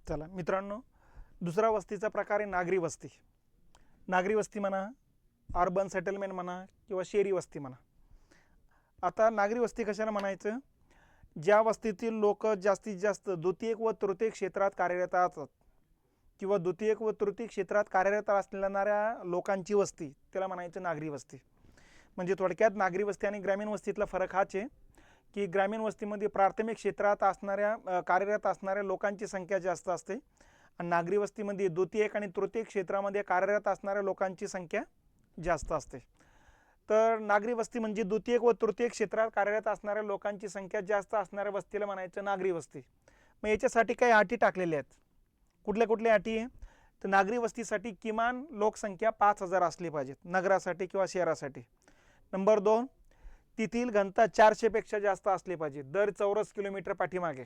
चला मित्रांनो, दुसरा वस्तीचा प्रकार आहे नागरी वस्ती. नागरी वस्ती म्हणा, अर्बन सेटलमेंट म्हणा किंवा शहरी वस्ती म्हणा. आता नागरी वस्ती कशाला म्हणायचं? ज्या वस्तीतील लोक जास्तीत जास्त द्वितीयक व तृतीयक क्षेत्रात कार्यरत असतात किंवा द्वितीयक व तृतीयक क्षेत्रात कार्यरत असणाऱ्या लोकांची वस्ती, त्याला म्हणायचं नागरी वस्ती. म्हणजे थोडक्यात नागरी वस्ती आणि ग्रामीण वस्तीतला फरक हाच आहे की ग्रामीण वस्तीमध्ये प्राथमिक क्षेत्रात कार्यरत असणाऱ्या लोकांची संख्या जास्त असते आणि नागरी वस्तीमध्ये द्वितीयक आणि तृतीयक क्षेत्रामध्ये कार्यरत असणाऱ्या लोकांची संख्या जास्त असते. तर नागरी वस्ती म्हणजे द्वितीयक व तृतीयक क्षेत्रात कार्यरत असणाऱ्या लोकांची संख्या जास्त असणाऱ्या वस्तीला म्हणायचं नागरी वस्ती. मग याच्यासाठी काही अटी टाकलेल्या आहेत. कुठल्या अटी आहे? तर नागरी वस्तीसाठी किमान लोकसंख्या 5,000 असली पाहिजेत नगरासाठी किंवा शहरासाठी. नंबर 2, तेथील घनता 400 पेक्षा जास्त असली पाहिजे दर चौरस किलोमीटर पाठीमागे.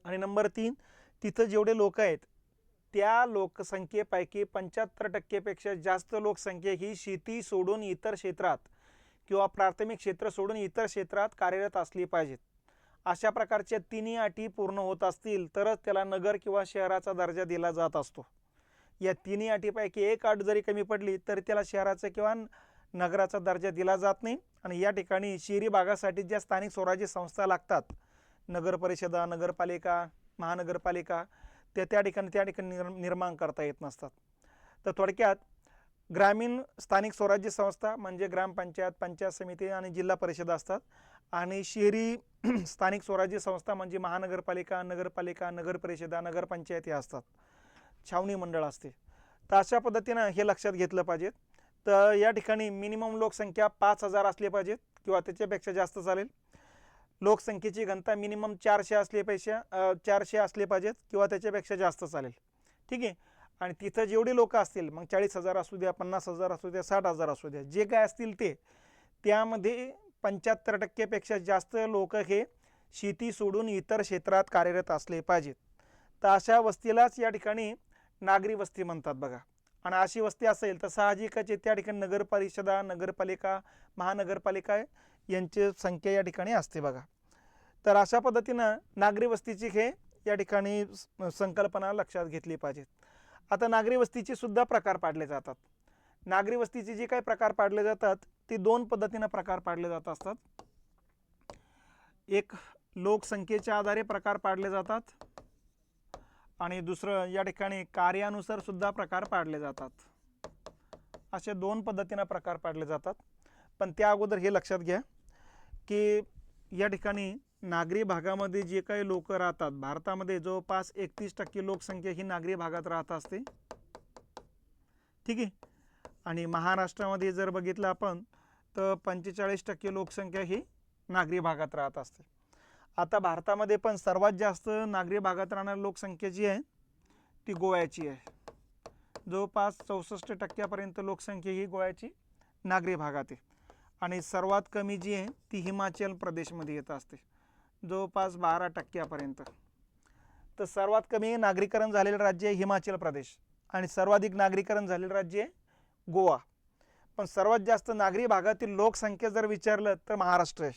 आणि नंबर 3, तिथं जेवढे लोक आहेत त्या लोकसंख्येपैकी 75% पेक्षा जास्त लोकसंख्या ही शेती सोडून इतर क्षेत्रात किंवा प्राथमिक क्षेत्र सोडून इतर क्षेत्रात कार्यरत असली पाहिजेत. अशा प्रकारच्या तिन्ही अटी पूर्ण होत असतील तरच त्याला नगर किंवा शहराचा दर्जा दिला जात असतो. या तिन्ही अटीपैकी एक अट जरी कमी पडली तर त्याला शहराचा किंवा नगराचा दर्जा दिला जात नाही. आणि या ठिकाणी शहरी भागासाठी ज्या स्थानिक स्वराज्य संस्था लागतात, नगर परिषदा, नगरपालिका, महानगरपालिका, त्या ठिकाणी निर्माण करता येत नसतात. तर थोडक्यात ग्रामीण स्थानिक स्वराज्य संस्था म्हणजे ग्रामपंचायत, पंचायत समिती आणि जिल्हा परिषद असतात आणि शहरी स्थानिक स्वराज्य संस्था म्हणजे महानगरपालिका, नगरपालिका, नगरपरिषदा, नगरपंचायत या असतात. छावणी मंडळ असते. तर अशा पद्धतीनं हे लक्षात घेतलं पाहिजे. तर या ठिकाणी मिनिमम लोकसंख्या 5,000 असली पाहिजेत किंवा त्याच्यापेक्षा जास्त चालेल. लोकसंख्येची घनता मिनिमम 400 असले पाहिजेत किंवा त्याच्यापेक्षा जास्त चालेल. ठीक आहे. आणि तिथं जेवढे लोक असतील, मग 40,000 असू द्या, 50,000 असू द्या, 60,000 असू द्या, जे काय असतील ते, त्यामध्ये 75% पेक्षा जास्त लोक हे शेती सोडून इतर क्षेत्रात कार्यरत असले पाहिजेत. तर अशा वस्तीलाच या ठिकाणी नागरी वस्ती म्हणतात बघा. आणि अशी वस्ती असेल तर साहजिकच त्या ठिकाणी नगरपरिषदा, नगरपालिका, महानगरपालिका यांची संख्या या ठिकाणी असते बघा. तर अशा पद्धतीनं नागरी वस्तीची हे या ठिकाणी संकल्पना लक्षात घेतली पाहिजे. आता नागरी वस्तीचे सुद्धा प्रकार पाडले जातात. नागरी वस्तीचे जे काही प्रकार पाडले जातात ते 2 पद्धतीनं प्रकार पाडले जात असतात. एक लोकसंख्येच्या आधारे प्रकार पाडले जातात आणि दुसरं या ठिकाणी कार्यानुसार सुद्धा प्रकार पाडले जातात. असे 2 पद्धतीनं प्रकार पाडले जातात. पण त्या अगोदर हे लक्षात घ्या की या ठिकाणी नागरी भागामध्ये जे काही लोक राहतात, भारतामध्ये जवळपास 31% लोकसंख्या ही नागरी भागात राहत असते. ठीक आहे. आणि महाराष्ट्रामध्ये जर बघितलं आपण तर 45% लोकसंख्या ही नागरी भागात राहत असते. आता भारतामध्ये पण सर्वात जास्त नागरी भागात राहणारी लोकसंख्या जी आहे ती गोव्याची आहे. जवळपास 64% लोकसंख्या ही गोव्याची नागरी भागात आहे. आणि सर्वात कमी जी आहे ती हिमाचल प्रदेशमध्ये येत असते, जवळपास 12%. तर सर्वात कमी नागरीकरण झालेलं राज्य आहे हिमाचल प्रदेश आणि सर्वाधिक नागरीकरण झालेलं राज्य आहे गोवा. पण सर्वात जास्त नागरी भागातील लोकसंख्या जर विचारलं तर महाराष्ट्र आहे,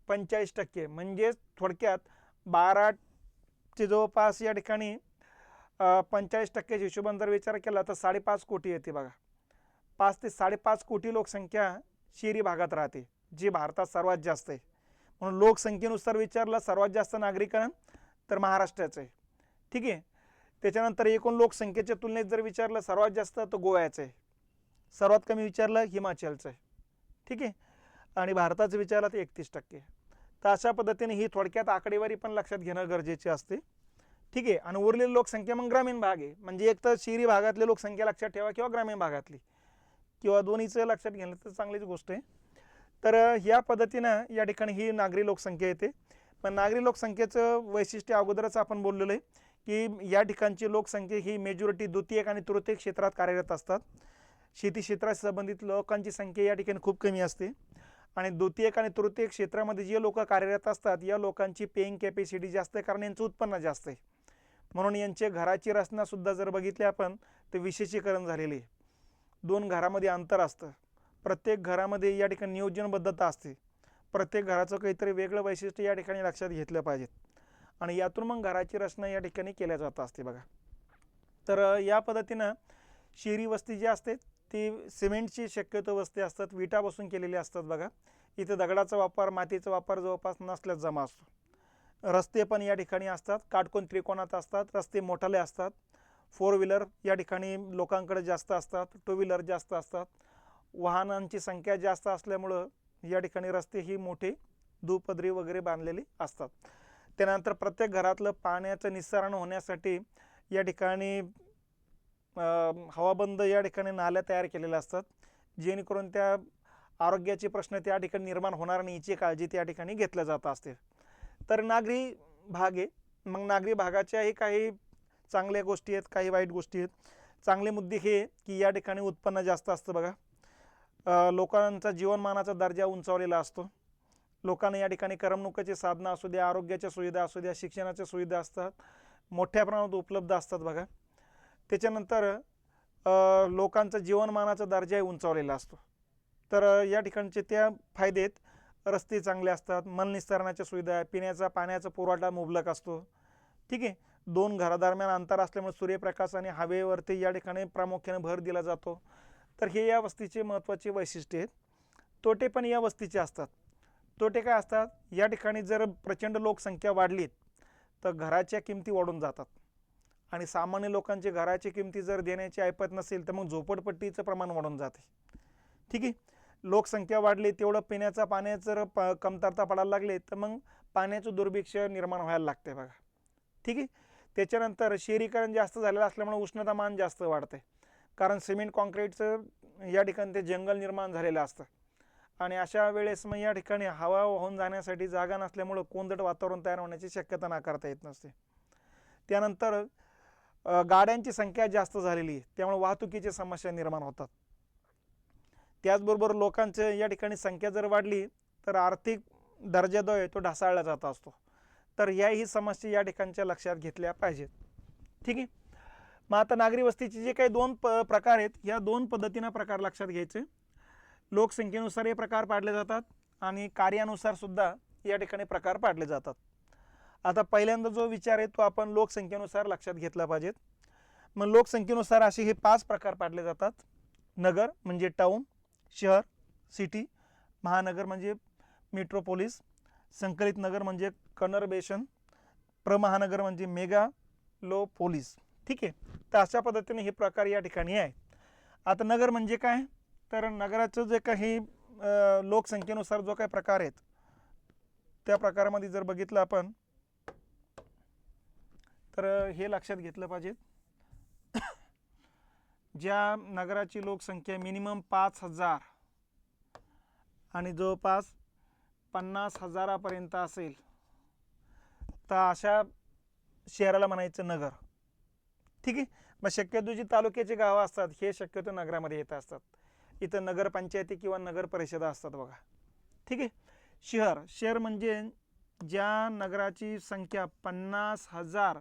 45%. म्हणजे थोडक्यात 12चे जवळपास या ठिकाणी 45% हिशोबाने जर विचार केला तर 5.5 कोटी येते बघा. 5 ते 5.5 कोटी लोकसंख्या शहरी भागात राहते, जी भारतात सर्वात जास्त आहे. म्हणून लोकसंख्येनुसार विचारलं सर्वात जास्त नागरीकरण तर महाराष्ट्राचं आहे. ठीक आहे. त्याच्यानंतर एकूण लोकसंख्येच्या तुलनेत जर विचारलं सर्वात जास्त तर गोव्याचं आहे, सर्वात कमी विचारलं हिमाचलचं आहे. ठीक आहे. आणि भारताचं विचारलं तर 31%. तर अशा पद्धतीने ही थोडक्यात आकडेवारी पण लक्षात घेणं गरजेचे असते. ठीक आहे. आणि उरलेली लोकसंख्या मग ग्रामीण भाग आहे, म्हणजे एक तर शहरी भागातली लोकसंख्या लक्षात ठेवा किंवा ग्रामीण भागातली किंवा दोन्हीचं लक्षात घेणं तर चांगलीच गोष्ट आहे. तर ह्या पद्धतीनं या ठिकाणी ही नागरी लोकसंख्या येते. पण नागरी लोकसंख्येचं वैशिष्ट्य अगोदरच आपण बोललेलं आहे की या ठिकाणची लोकसंख्या ही मेजॉरिटी द्वितीयक आणि तृतीयक क्षेत्रात कार्यरत असतात. शेती क्षेत्राशी संबंधित लोकांची संख्या या ठिकाणी खूप कमी असते. आणि द्वितीयक आणि तृतीयक क्षेत्रामध्ये जे लोक कार्यरत असतात या लोकांची पेईंग कॅपॅसिटी जास्त आहे, कारण यांचं उत्पन्न जास्त आहे. म्हणून यांच्या घराची रचनासुद्धा जर बघितली आपण तर विशेषीकरण झालेली आहे. 2 घरामध्ये अंतर असतं. प्रत्येक घरामध्ये या ठिकाणी नियोजनबद्धता असते. प्रत्येक घराचं काहीतरी वेगळं वैशिष्ट्य या ठिकाणी लक्षात घेतलं पाहिजे. आणि यातून मग घराची रचना या ठिकाणी केल्या जात असते बघा. तर या पद्धतीनं शहरी वस्ती जी असते ती सिमेंटची शक्यतो वस्ती असतात, विटापासून केलेली असतात बघा. इथे दगडाचा वापर, मातीचा वापर जवळपास नसल्यास जमा असतो. रस्ते पण या ठिकाणी असतात, काटकोन त्रिकोणात असतात, रस्ते मोठाले असतात. 4 व्हीलर या ठिकाणी लोकांकडे जास्त असतात, 2 व्हीलर जास्त असतात. वाहनांची संख्या जास्त असल्यामुळं या ठिकाणी रस्ते ही मोठे दुपदरी वगैरे बांधलेले असतात. त्यानंतर प्रत्येक घरातलं पाण्याचं निस्सारण होण्यासाठी या ठिकाणी हवाबंद या ठिकाणी नाल्या तयार केलेल्या असतात, जेणेकरून त्या आरोग्याचे प्रश्न त्या ठिकाणी निर्माण होणार नाही याची काळजी त्या ठिकाणी घेतल्या जात असते. तर नागरी भाग आहे. मग नागरी भागाच्याही काही चांगल्या गोष्टी आहेत, काही वाईट गोष्टी आहेत. चांगले मुद्दे हे की या ठिकाणी उत्पन्न जास्त असतं बघा. लोकांचा जीवनमानाचा दर्जा उंचावलेला असतो. लोकांना या ठिकाणी करमणुकीचे साधनं असू द्या, आरोग्याच्या सुविधा असू द्या, शिक्षणाच्या सुविधा असतात, मोठ्या प्रमाणात उपलब्ध असतात बघा. त्याच्यानंतर लोकांचा जीवनमानाचा दर्जाही उंचावलेला असतो. तर या ठिकाणचे त्या फायदे आहेत. रस्ते चांगले असतात, मलनिस्सारणाच्या सुविधा आहे, पिण्याचा पाण्याचा पुरवठा मुबलक असतो. ठीक आहे. 2 घरादरम्यान अंतर असल्यामुळे सूर्यप्रकाश आणि हवेवरती या ठिकाणी प्रामुख्याने भर दिला जातो. तर हे या वस्तीचे महत्त्वाचे वैशिष्ट्य आहेत. तोटे पण या वस्तीचे असतात. तोटे काय असतात? या ठिकाणी जर प्रचंड लोकसंख्या वाढली तर घराच्या किमती वाढून जातात, आणि सामान्य लोकांची घराची किमती जर देण्याची ऐपत नसेल तर मग झोपडपट्टीचं प्रमाण वाढून जाते. ठीक आहे. लोकसंख्या वाढली तेवढं पिण्याचा पाण्याचं जर कमतरता पडायला लागले तर मग पाण्याचं दुर्भिक्ष निर्माण व्हायला लागते बघा. ठीक आहे. त्याच्यानंतर शहरीकरण जास्त झालेलं असल्यामुळे उष्णतामान जास्त वाढते, कारण सिमेंट कॉन्क्रीटचं या ठिकाणी ते जंगल निर्माण झालेलं असतं, आणि अशा वेळेस मग या ठिकाणी हवा वाहून जाण्यासाठी जागा नसल्यामुळं कोंदट वातावरण तयार होण्याची शक्यता नाकारता येत नसते. त्यानंतर गाड्यांची संख्या जास्त झालेली आहे, त्यामुळे वाहतुकीची समस्या निर्माण होतात. त्याचबरोबर लोकांचं या ठिकाणी संख्या जर वाढली तर आर्थिक दर्जा जो आहे तो ढासळला जात असतो. तर याही समस्या या ठिकाणच्या लक्षात घेतल्या पाहिजेत. ठीक आहे. मग आता नागरी वस्तीचे जे काही 2 प्रकार आहेत, या 2 पद्धतीनं प्रकार लक्षात घ्यायचे. लोकसंख्येनुसार हे प्रकार पाडले जातात आणि कार्यानुसार सुद्धा या ठिकाणी प्रकार पाडले जातात. आता पहिल्यांदा जो विचार आहे तो आपण लोकसंख्येनुसार लक्षात घेतला पाहिजेत. मग लोकसंख्येनुसार असे हे 5 प्रकार पाडले जातात. नगर म्हणजे टाउन, शहर सिटी, महानगर म्हणजे मेट्रोपोलिस, संकलित नगर म्हणजे कनर्बेशन, प्रमहानगर म्हणजे मेगालोपोलिस. ठीक आहे. तर अशा पद्धतीने हे प्रकार या ठिकाणी आहे. आता नगर म्हणजे काय? तर नगराचं जे काही लोकसंख्येनुसार जो काही प्रकार आहेत त्या प्रकारामध्ये जर बघितलं आपण तर हे लक्षात घेतलं पाहिजे. ज्या नगराची लोकसंख्या मिनिमम 5,000 आणि जवळपास 50,000पर्यंत असेल तर अशा शहराला म्हणायचं नगर. ठीक आहे. मग शक्यतो जी तालुक्याची गावं असतात हे शक्यतो नगरामध्ये येत असतात. इथं नगरपंचायती किंवा नगर परिषदा असतात बघा. ठीक आहे. शहर म्हणजे ज्या नगराची संख्या 50,000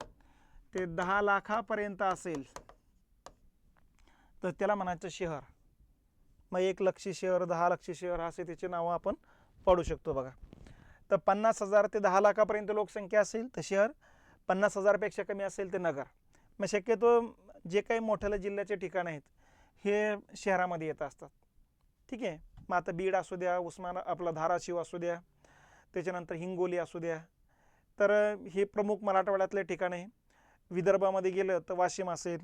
ते 10 लाखापर्यंत असेल तर त्याला म्हणायचं शहर. मग 1 लक्ष शहर, 10 लक्ष शहर असे त्याचे नावं आपण पाडू शकतो बघा. तर 50,000 ते 10 लाखापर्यंत लोकसंख्या असेल तर शहर, 50,000पेक्षा कमी असेल तर नगर. मग शक्यतो जे काही मोठ्या जिल्ह्याचे ठिकाण आहेत हे शहरामध्ये येत असतात. ठीक आहे. मग आता बीड असू द्या, आपला धाराशिव असू द्या, त्याच्यानंतर हिंगोली असू द्या, तर हे प्रमुख मराठवाड्यातले ठिकाण आहे. विदर्भामध्ये गेलं तर वाशिम असेल,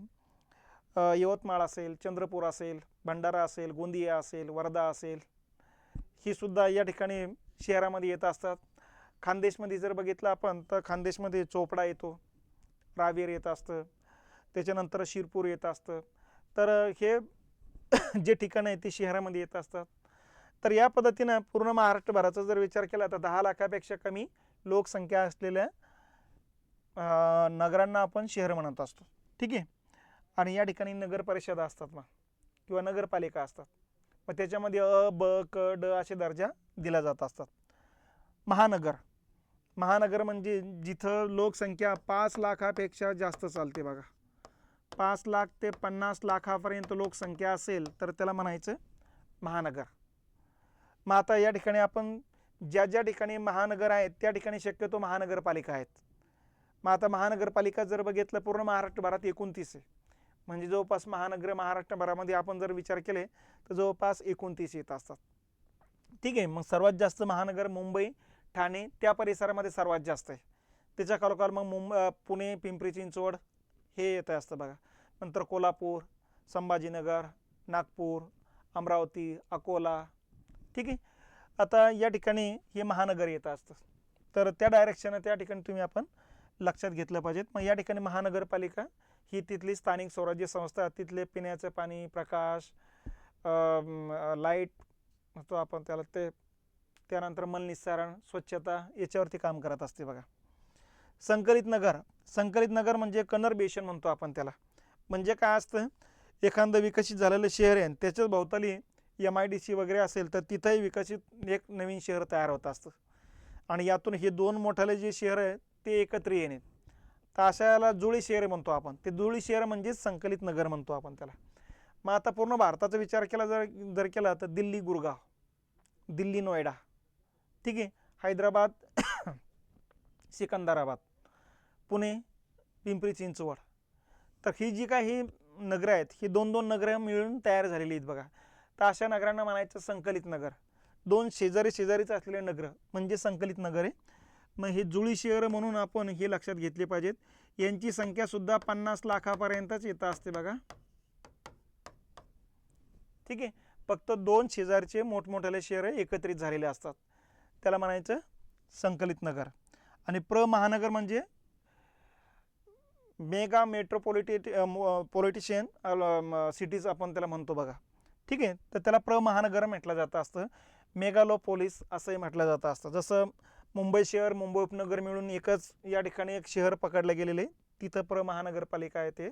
यवतमाळ असेल, चंद्रपूर असेल, भंडारा असेल, गोंदिया असेल, वर्धा असेल, ही सुद्धा या ठिकाणी शहरामध्ये येत असतात. खानदेशमध्ये जर बघितलं आपण तर खानदेशमध्ये चोपडा येतो, रावेर येत असतं, त्याच्यानंतर शिरपूर येत असतं. तर हे जे ठिकाण आहे ते शहरामध्ये येत असतात. तर या पद्धतीनं पूर्ण महाराष्ट्रभराचा जर विचार केला तर 10 लाखापेक्षा कमी लोकसंख्या असलेल्या नगरांना आपण शहर म्हणत असतो. ठीक आहे. आणि या ठिकाणी नगर परिषदा असतात मग किंवा नगरपालिका असतात. मग त्याच्यामध्ये अ, ब, क, ड असे दर्जा दिला जात असतात. महानगर म्हणजे जिथं लोकसंख्या 5 लाखापेक्षा जास्त चालते बघा. 5 लाख ते 50 लाखापर्यंत लोकसंख्या असेल तर त्याला म्हणायचं महानगर. मग आता या ठिकाणी आपण ज्या ठिकाणी महानगर आहेत त्या ठिकाणी शक्यतो महानगरपालिका आहेत. मग आता महानगरपालिका जर बघितलं पूर्ण महाराष्ट्रभरात 29 आहे, म्हणजे जवळपास महाराष्ट्रभरामध्ये आपण जर विचार केले तर जवळपास 29 येत असतात. ठीक आहे. मग सर्वात जास्त महानगर मुंबई, ठाणे त्या परिसरामध्ये सर्वात जास्त आहे. त्याच्या खालोखाल मग पुणे, पिंपरी चिंचवड हे येत असतं बघा. नंतर कोल्हापूर, संभाजीनगर, नागपूर, अमरावती, अकोला. ठीक आहे. आता या ठिकाणी हे महानगर येत असतं, तर त्या डायरेक्शन त्या ठिकाणी तुम्ही आपण लक्षात घेतलं पाहिजेत. मग या ठिकाणी महानगरपालिका ही तिथली स्थानिक स्वराज्य संस्था, तिथले पिण्याचं पाणी, प्रकाश, लाईट म्हणतो आपण त्याला, त्यानंतर मलनिस्सारण, स्वच्छता याच्यावरती काम करत असते बघा. संकलित नगर म्हणजे कनर्बेशन म्हणतो आपण त्याला. म्हणजे काय असतं, एखादं विकसित झालेलं शहर आहे त्याच्याच भोवताली MIDC वगैरे असेल तर तिथंही विकसित एक नवीन शहर तयार होत असतं आणि यातून हे दोन मोठाले जे शहर आहेत ते एकत्र येणे, तर अशाला जुळी शहर म्हणतो आपण. ते जुळी शहर म्हणजे संकलित नगर म्हणतो आपण त्याला. मग आता पूर्ण भारताचा विचार केला जर केला तर दिल्ली गुरगाव, दिल्ली नोएडा, ठीक आहे, हैदराबाद सिकंदराबाद, पुणे पिंपरी चिंचवड, तर ही जी काही ही नगरं आहेत ही दोन दोन नगरं मिळून तयार झालेली आहेत बघा. तर अशा नगरांना म्हणायचं संकलित नगर. दोन शेजारीच असलेले नगर म्हणजे संकलित नगर आहे. मग हे जुळी शहर म्हणून आपण हे लक्षात घेतले पाहिजेत. यांची संख्या सुद्धा 50 लाखापर्यंतच येत असते बघा. ठीक आहे. फक्त दोन शेजारचे मोठमोठे शहर एकत्रित झालेले असतात, त्याला म्हणायचं संकलित नगर. आणि महानगर म्हणजे मेगा पॉलिटिशियन सिटीज आपण त्याला म्हणतो बघा. ठीक आहे. तर त्याला महानगर म्हटलं जातं असतं, मेगालोपोलिस असंही म्हटलं जातं असतं. जसं मुंबई शहर, मुंबई उपनगर मिळून एकच या ठिकाणी एक शहर पकडलं गेलेले, तिथं महानगरपालिका आहे. ते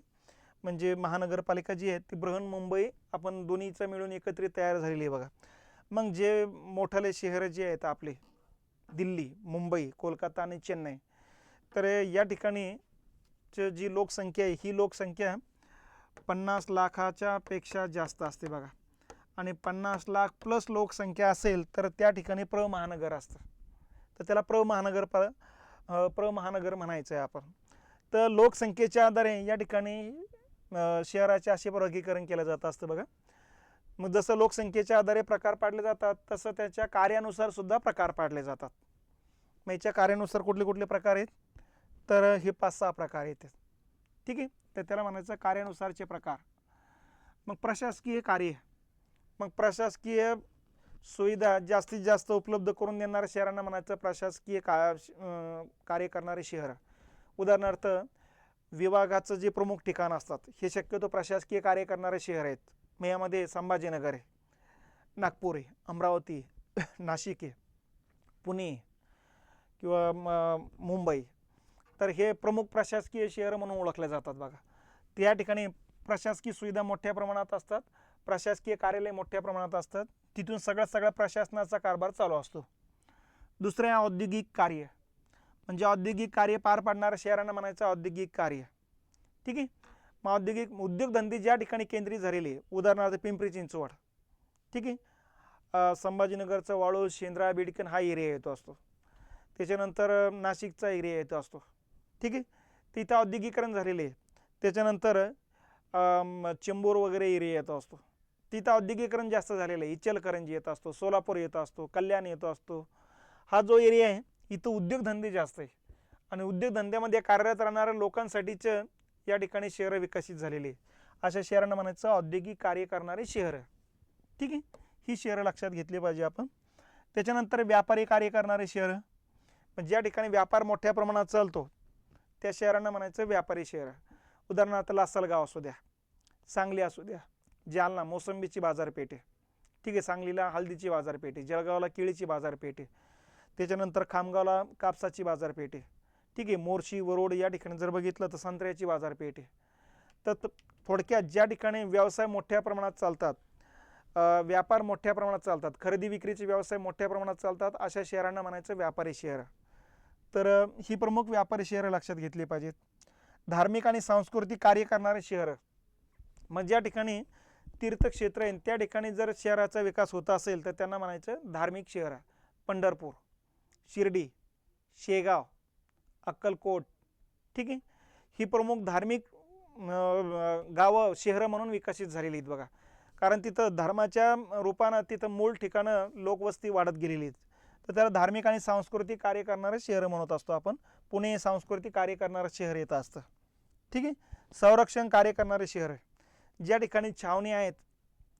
म्हणजे महानगरपालिका जी आहे ती बृहन्मुंबई आपण दोन्हीचं मिळून एकत्रित तयार झालेली आहे बघा. मग जे मोठाले शहर जे आहेत आपले दिल्ली, मुंबई, कोलकाता आणि चेन्नई, तर या ठिकाणी जी लोकसंख्या आहे ही लोकसंख्या 50 लाखाच्या पेक्षा जास्त असते बघा. आणि 50 लाख प्लस लोकसंख्या असेल तर त्या ठिकाणी महानगर असतं, तर त्याला महानगर म्हणायचं आहे आपण. तर लोकसंख्येच्या आधारे या ठिकाणी शहराचे असे वर्गीकरण केलं जातं असतं बघा. मग जसं लोकसंख्येच्या आधारे प्रकार पाडले जातात तसं त्याच्या कार्यानुसार सुद्धा प्रकार पाडले जातात. मग याच्या कार्यानुसार कुठले कुठले प्रकार आहेत, तर हे 5-6 प्रकार येतात. ठीक आहे. तर त्याला म्हणायचं कार्यानुसारचे प्रकार. मग प्रशासकीय कार्य, मग प्रशासकीय सुविधा जास्तीत जास्त उपलब्ध करून देणाऱ्या शहरांना म्हणायचं प्रशासकीय कार्य करणारे शहर. उदाहरणार्थ विभागाचं जे प्रमुख ठिकाण असतात हे शक्यतो प्रशासकीय कार्य करणारे शहर आहेत. मग यामध्ये संभाजीनगर आहे, नागपूर आहे, अमरावती, नाशिक आहे, पुणे किंवा मुंबई, तर हे प्रमुख प्रशासकीय शहर म्हणून ओळखले जातात बघा. त्या ठिकाणी प्रशासकीय सुविधा मोठ्या प्रमाणात असतात, प्रशासकीय कार्यालय मोठ्या प्रमाणात असतात, तिथून सगळ्या प्रशासनाचा कारभार चालू असतो. दुसरं आहे औद्योगिक कार्य, म्हणजे औद्योगिक कार्य पार पाडणाऱ्या शहरांना म्हणायचं औद्योगिक कार्य. ठीक आहे. मग उद्योगधंदे ज्या ठिकाणी केंद्रित झालेले, उदाहरणार्थ पिंपरी चिंचवड, ठीक आहे, संभाजीनगरचा वाळूज, शेंद्रा, बिडकन हा एरिया येतो असतो. त्याच्यानंतर नाशिकचा एरिया येतो असतो. ठीक आहे. तिथं औद्योगिकरण झालेले आहे. त्याच्यानंतर चेंबूर वगैरे एरिया येतो असतो, तिथं औद्योगिकरण जास्त झालेलं आहे. इचलकरंजी येत असतो, सोलापूर येत असतो, कल्याण येतो असतो. हा जो एरिया आहे इथं उद्योगधंदे जास्त आहे आणि उद्योगधंद्यामध्ये कार्यरत राहणाऱ्या लोकांसाठीचं या ठिकाणी शहरं विकसित झालेली आहे. अशा शहरांना म्हणायचं औद्योगिक कार्य करणारे शहरं. ठीक आहे. ही शहरं लक्षात घेतली पाहिजे आपण. त्याच्यानंतर व्यापारी कार्य करणारे शहरं, म्हणजे ज्या ठिकाणी व्यापार मोठ्या प्रमाणात चालतो त्या शहरांना म्हणायचं व्यापारी शहर. उदाहरणार्थ लासलगाव असू द्या, सांगली असू द्या, जालना मोसंबीची बाजारपेठ आहे. ठीक आहे. सांगलीला हळदीची बाजारपेठ आहे, जळगावला केळीची बाजारपेठ आहे, त्याच्यानंतर खामगावला कापसाची बाजारपेठ आहे. ठीक आहे. मोर्शी, वरोड या ठिकाणी जर बघितलं तर संत्र्याची बाजारपेठ आहे. तर थोडक्यात ज्या ठिकाणी व्यवसाय मोठ्या प्रमाणात चालतात, व्यापार मोठ्या प्रमाणात चालतात, खरेदी विक्रीचे व्यवसाय मोठ्या प्रमाणात चालतात, अशा शहरांना म्हणायचं व्यापारी शहर. तर ही प्रमुख व्यापारी शहरं लक्षात घेतली पाहिजेत. धार्मिक आणि सांस्कृतिक कार्य करणारे शहर, मग ज्या ठिकाणी तीर्थक्षेत्र आहे त्या ठिकाणी जर शहराचा विकास होत असेल तर त्यांना म्हणायचं धार्मिक शहर. पंढरपूर, शिर्डी, शेगाव, अक्कलकोट, ठीक आहे. ही प्रमुख धार्मिक गावं शहरं म्हणून विकसित झालेली आहेत बघा. कारण तिथं धर्माच्या रूपानं तिथं मूळ ठिकाणं लोकवस्ती वाढत गेलेली आहेत. तर त्याला धार्मिक आणि सांस्कृतिक कार्य करणारं शहर म्हणत असतो आपण. पुणे सांस्कृतिक कार्य करणारं शहर येत असतं. ठीक आहे. संरक्षण कार्य करणारे शहर आहे. ज्या ठिकाणी छावणी आहेत,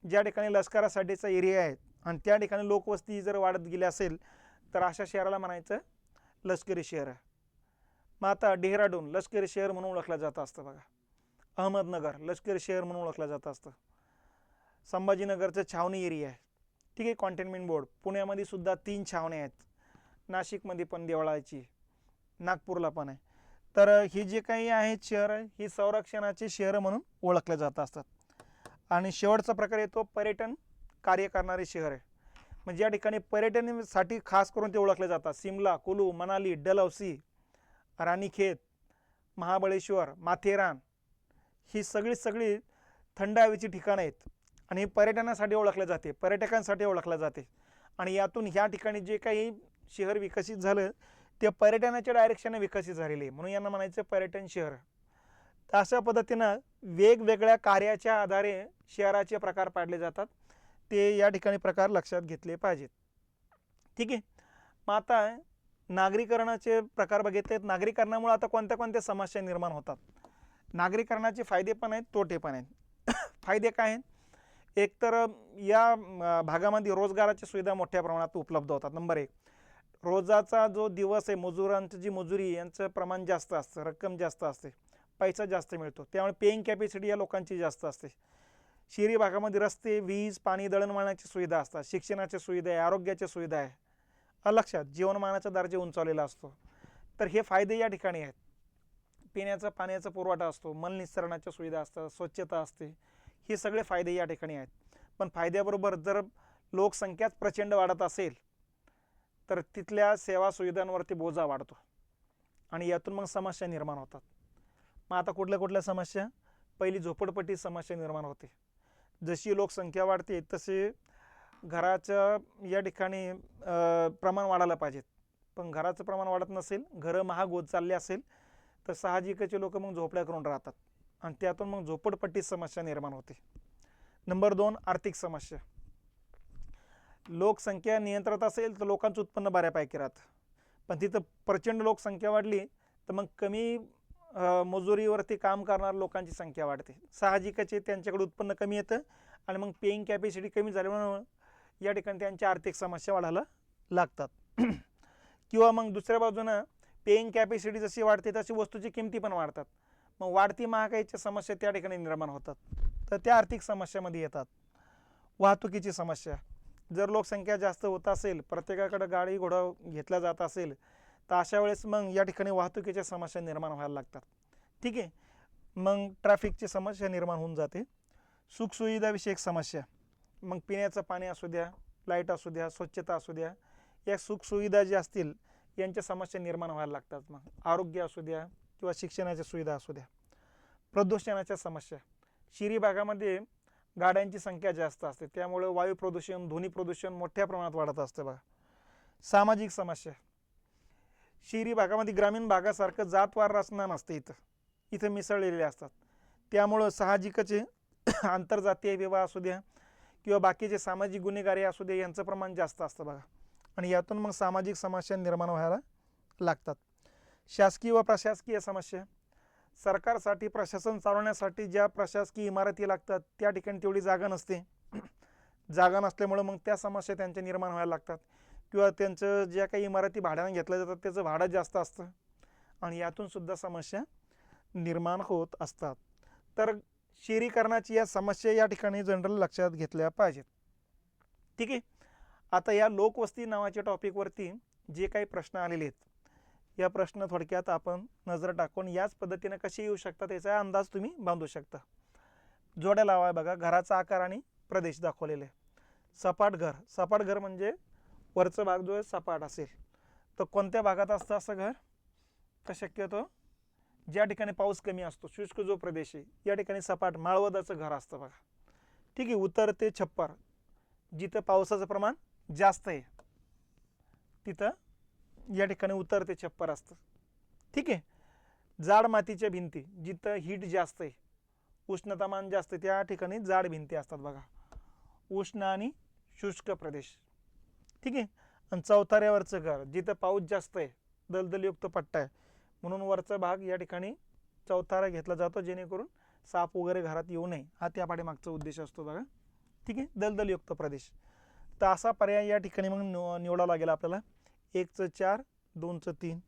ज्या ठिकाणी लष्करासाठीचा एरिया आहे आणि त्या ठिकाणी लोकवस्ती जर वाढत गेली असेल तर अशा शहराला म्हणायचं लष्करी शहर आहे. मग आता डेहराडून लष्करी शहर म्हणून ओळखलं जात असतं बघा. अहमदनगर लष्करी शहर म्हणून ओळखलं जात असतं. संभाजीनगरचं छावणी एरिया आहे. ठीक आहे. Cantonment board. पुण्यामध्ये सुद्धा 3 छावण्या आहेत. नाशिकमध्ये पण देवळाची, नागपूरला पण आहे. तर ही जे काही आहेत शहर ही संरक्षणाचे शहर म्हणून ओळखले जात असतात. आणि शेवटचा प्रकार येतो पर्यटन कार्य करणारे शहर आहे. म्हणजे या ठिकाणी पर्यटनासाठी खास करून ते ओळखले जातात. सिमला, कुलू, मनाली, डलहौसी, राणीखेत, महाबळेश्वर, माथेरान ही सगळी थंड हवेची ठिकाणं आहेत आणि हे पर्यटनासाठी ओळखले जाते, पर्यटकांसाठी ओळखले जाते. आणि यातून ह्या ठिकाणी जे काही शहर विकसित झालं ते पर्यटनाच्या डायरेक्शनने विकसित झालेले आहे, म्हणून यांना म्हणायचं पर्यटन शहर. तर अशा पद्धतीनं वेगवेगळ्या कार्याच्या आधारे शहराचे प्रकार पाडले जातात. ते या ठिकाणी प्रकार लक्षात घेतले पाहिजेत. ठीक आहे. मग आता नागरीकरणाचे प्रकार बघितलेत. नागरीकरणामुळे आता कोणत्या कोणत्या समस्या निर्माण होतात. नागरीकरणाचे फायदे पण आहेत, तोटे पण आहेत. फायदे काय आहेत? एक तर या भागामध्ये रोजगाराच्या सुविधा मोठ्या प्रमाणात उपलब्ध होतात. नंबर 1, रोजाचा जो दिवस आहे, मजुरांची जी मजुरी यांचं प्रमाण जास्त असतं, रक्कम जास्त असते, पैसा जास्त मिळतो, त्यामुळे पेईंग कॅपॅसिटी या लोकांची जास्त असते. शहरी भागामध्ये रस्ते, वीज, पाणी, दळणवळणाची सुविधा असतात, शिक्षणाच्या सुविधा आहे, आरोग्याच्या सुविधा आहे. लक्षात जीवनमानाचा दर्जा उंचावलेला असतो. तर हे फायदे या ठिकाणी आहेत. पिण्याचा पाण्याचा पुरवठा असतो, मलनिःसरणाच्या सुविधा असतात, स्वच्छता असते, हे सगळे फायदे या ठिकाणी आहेत. पण फायद्याबरोबर जर लोकसंख्याच प्रचंड वाढत असेल तर तिथल्या सेवा सुविधांवरती बोजा वाढतो आणि यातून मग समस्या निर्माण होतात. मग आता कुठल्या समस्या? पहिली झोपडपट्टी समस्या निर्माण होते. जशी लोकसंख्या वाढते तसे घराचं या ठिकाणी प्रमाण वाढायला पाहिजेत, पण घराचं प्रमाण वाढत नसेल, घरं महाग होत चालले असेल तर साहजिकचे लोक मग झोपड्या करून राहतात आणि त्यातून मग झोपडपट्टी समस्या निर्माण होते. नंबर 2, आर्थिक समस्या. लोकसंख्या नियंत्रणात असेल तर लोकांचं उत्पन्न बऱ्यापैकी राहतं, पण तिथं प्रचंड लोकसंख्या वाढली तर मग कमी मजुरीवरती काम करणाऱ्या लोकांची संख्या वाढते. साहजिकचे त्यांच्याकडे उत्पन्न कमी येतं आणि मग पेईंग कॅपॅसिटी कमी झाल्यामुळे या ठिकाणी त्यांच्या आर्थिक समस्या वाढायला लागतात. किंवा मग दुसऱ्या बाजूनं पेईंग कॅपॅसिटी जशी वाढते तशी वस्तूची किमती पण वाढतात, मग वाढती महागाईच्या समस्या त्या ठिकाणी निर्माण होतात, तर त्या आर्थिक समस्यामध्ये येतात. वाहतुकीची समस्या. जर लोकसंख्या जास्त होत असेल, प्रत्येकाकडे गाडी घोडा घेतला जात असेल तर अशा वेळेस मग या ठिकाणी वाहतुकीच्या समस्या निर्माण व्हायला लागतात. ठीक आहे. मग ट्रॅफिकची समस्या निर्माण होऊन जाते. सुखसुविधाविषयक समस्या. मग पिण्याचं पाणी असू द्या, लाईट असू द्या, स्वच्छता असू द्या, या सुखसुविधा ज्या असतील यांच्या समस्या निर्माण व्हायला लागतात. मग आरोग्य असू द्या किंवा शिक्षणाच्या सुविधा असू द्या. प्रदूषणाच्या समस्या. शहरी भागामध्ये गाड्यांची संख्या जास्त असते, त्यामुळे वायू प्रदूषण, ध्वनी प्रदूषण मोठ्या प्रमाणात वाढत असते बघा. सामाजिक समस्या. शहरी भागामध्ये ग्रामीण भागासारखं जातवार रचना नसते, इथं मिसळलेले असतात, त्यामुळं साहजिकचे आंतरजातीय विवाह असू द्या किंवा बाकीचे सामाजिक गुन्हेगारी असू द्या यांचं प्रमाण जास्त असतं बघा, आणि यातून मग सामाजिक समस्या निर्माण व्हायला लागतात. शासकीय व प्रशासकीय समस्या. सरकारसाठी, प्रशासन चालवण्यासाठी ज्या प्रशासकीय इमारती लागतात त्या ठिकाणी तेवढी जागा नसते. जागा नसल्यामुळं मग त्या समस्या त्यांच्या निर्माण व्हायला लागतात, किंवा त्यांचं ज्या काही इमारती भाड्याने घेतल्या जातात त्याचं भाडं जास्त असतं आणि यातून सुद्धा समस्या निर्माण होत असतात. तर शहरीकरणाची या समस्या या ठिकाणी जनरल लक्षात घेतल्या पाहिजेत. ठीक आहे. आता या लोकवस्ती नावाच्या टॉपिकवरती जे काही प्रश्न आलेले आहेत या प्रश्न थोडक्यात आपण नजर टाकून याच पद्धतीने कसे येऊ शकतात याचा अंदाज तुम्ही बांधू शकता. जोड्या लावा बघा. घराचा आकार आणि प्रदेश दाखवलेले. सपाट घर. सपाट घर म्हणजे वरचा भाग जो आहे सपाट असेल, तर कोणत्या भागात असतं असं घर? तर शक्यतो ज्या ठिकाणी पाऊस कमी असतो, शुष्क जो प्रदेश आहे या ठिकाणी सपाट माळवदाचं घर असतं बघा. ठीक आहे. उत्तर ते छप्पर, जिथं पावसाचं प्रमाण जास्त आहे तिथं या ठिकाणी उत्तर ते छप्पर असतं. ठीक आहे. जाड मातीच्या भिंती, जिथं हीट जास्त आहे, उष्णतामान जास्त आहे, त्या ठिकाणी जाड भिंती असतात बघा, उष्ण आणि शुष्क प्रदेश. ठीक आहे. आणि चौथाऱ्यावरचं घर, जिथं पाऊस जास्त आहे, दलदलयुक्त पट्टा आहे, म्हणून वरचा भाग या ठिकाणी चौथारा घेतला जातो, जेणेकरून साप वगैरे घरात येऊ नये, हा त्या पाठीमागचा उद्देश असतो बघा. ठीक आहे. दलदलयुक्त प्रदेश. तर असा पर्याय या ठिकाणी मग निवडावा लागेल आपल्याला. 1चं 4, 2चं 3,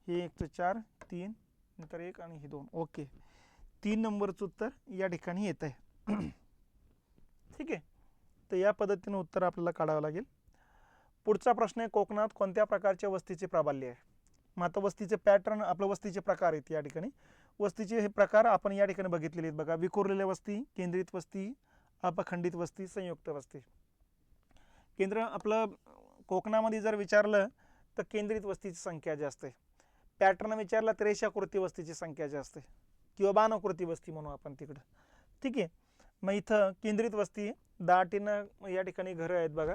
हे 1चं 4, 3, नंतर 1 आणि हे 2. ओके. 3 नंबरचं उत्तर या ठिकाणी येत आहे. ठीक आहे. तर या पद्धतीने उत्तर आपल्याला काढावं लागेल. पुढचा प्रश्न आहे, कोकणात कोणत्या प्रकारच्या वस्तीचे प्राबल्य आहे? मग आता वस्तीचे पॅटर्न, आपलं वस्तीचे प्रकार आहेत या ठिकाणी. वस्तीचे हे प्रकार आपण या ठिकाणी बघितलेले आहेत बघा. विखुरलेल्या वस्ती, केंद्रित वस्ती, अपखंडित वस्ती, संयुक्त वस्ती. आपलं कोकणामध्ये जर विचारलं तर केंद्रित वस्तीची संख्या जास्त आहे. पॅटर्न विचारला तर रेषाकृती वस्तीची संख्या जास्त आहे, किंवा बाणाकृती वस्ती म्हणू आपण तिकडं. ठीक आहे. मग इथं केंद्रित वस्ती 10 या ठिकाणी घरं आहेत बघा.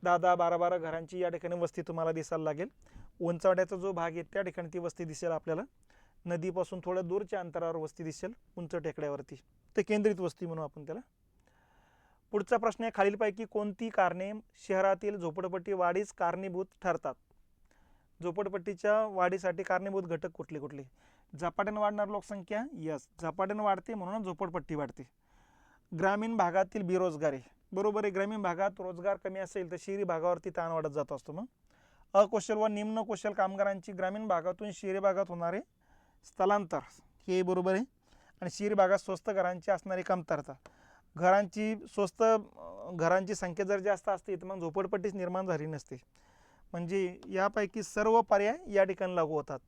10-10, 12-12 घरांची या ठिकाणी वस्ती तुम्हाला दिसायला लागेल. उंचवाड्याचा जो भाग आहे त्या ठिकाणी ती वस्ती दिसेल आपल्याला. नदीपासून थोड्या दूरच्या अंतरावर वस्ती दिसेल, उंच टेकड्यावरती. ते केंद्रित वस्ती म्हणू आपण त्याला. पुढचा प्रश्न आहे, खालीलपैकी कोणती कारणे शहरातील झोपडपट्टी वाढीस कारणीभूत ठरतात? झोपडपट्टीच्या वाढीसाठी कारणीभूत घटक कुठले कुठले? झपाट्याने वाढणार लोकसंख्या, यस, झपाट्याने वाढते म्हणून झोपडपट्टी वाढते. ग्रामीण भागातील बेरोजगारी, बरोबर आहे. ग्रामीण भागात रोजगार कमी असेल तर शहरी भागावरती ताण वाढत जात असतो. मग अकुशल व निम्न कुशल कामगारांची ग्रामीण भागातून शहरी भागात होणारे स्थलांतर, हे बरोबर आहे. आणि शहरी भागात स्वस्त घरांची असणारी कमतरता, घरांची संख्या जर जास्त असते तर मग झोपडपट्टीच निर्माण झाली नसते. म्हणजे यापैकी सर्व पर्याय या ठिकाणी लागू होतात.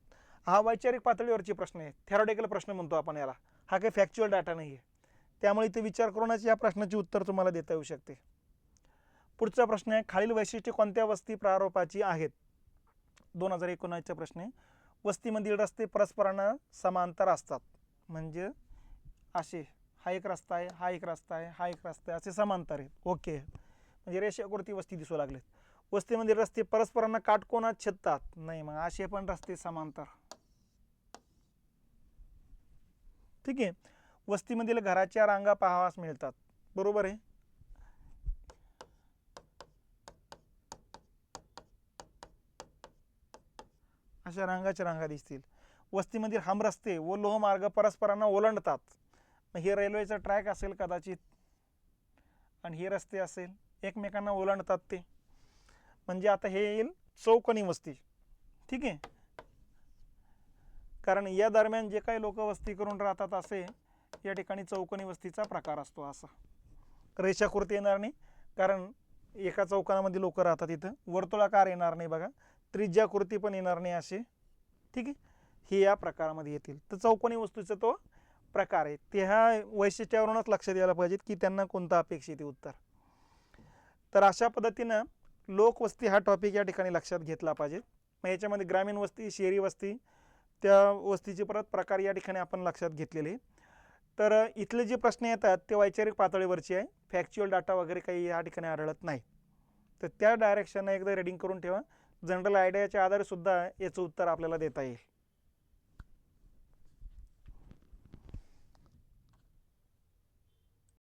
हा वैचारिक पातळीवरचे प्रश्न आहे, थेरॉटिकल प्रश्न म्हणतो आपण याला. हा काही फॅक्च्युअल डाटा नाही आहे, त्यामुळे इथे विचार करूनच या प्रश्नाचे उत्तर तुम्हाला देता येऊ शकते. पुढचा प्रश्न आहे, खालील वैशिष्ट्ये कोणत्या वस्ती प्रारूपाची आहेत? 2019चा प्रश्न आहे. वस्तीमधील रस्ते परस्परांना समांतर असतात, म्हणजे असे, हा एक रस्ता आहे, हा एक रस्ता आहे, हा एक रस्ता आहे, असे समांतर आहेत. ओके. म्हणजे रेषाकृती वस्ती दिसू लागलेत. वस्तीमधील रस्ते परस्परांना काटकोनात छेदतात, नाही, मग असे पण रस्ते समांतर. ठीक आहे. वस्तीमधील घराच्या रांगा पाहावास मिळतात, बरोबर आहे. अशा रांगाच्या रांगा दिसतील. वस्तीमधील हमरस्ते व लोहमार्ग परस्परांना ओलांडतात, हे रेल्वेचा ट्रॅक असेल कदाचित, आणि हे रस्ते असेल, एकमेकांना ओलांडतात ते. म्हणजे आता हे येईल चौकोनी वस्ती. ठीक आहे. कारण या दरम्यान जे काही लोक वस्ती करून राहतात असे या ठिकाणी चौकोनी वस्तीचा प्रकार असतो. असा रेषाकृती येणार नाही, कारण एका चौकामध्ये लोक राहतात. इथं वर्तुळाकार येणार नाही बघा, त्रिज्याकृती पण येणार नाही असे. ठीक आहे. हे या प्रकारामध्ये येतील. तर चौकोनी वस्तूचा तो प्रकार आहे. ते ह्या वैशिष्ट्यावरूनच लक्षात यायला पाहिजेत की त्यांना कोणतं अपेक्षित आहे उत्तर. तर अशा पद्धतीनं लोकवस्ती हा टॉपिक या ठिकाणी लक्षात घेतला पाहिजे. मग याच्यामध्ये ग्रामीण वस्ती, शहरी वस्ती, त्या वस्तीचे परत प्रकार या ठिकाणी आपण लक्षात घेतलेले. तर इथले जे प्रश्न येतात ते वैचारिक पातळीवरचे आहे, फॅक्च्युअल डाटा वगैरे काही या ठिकाणी आढळत नाही. तर त्या डायरेक्शनने एकदा रीडिंग करून ठेवा. जनरल आयडियाच्या आधारे सुद्धा याचं उत्तर आपल्याला देता येईल.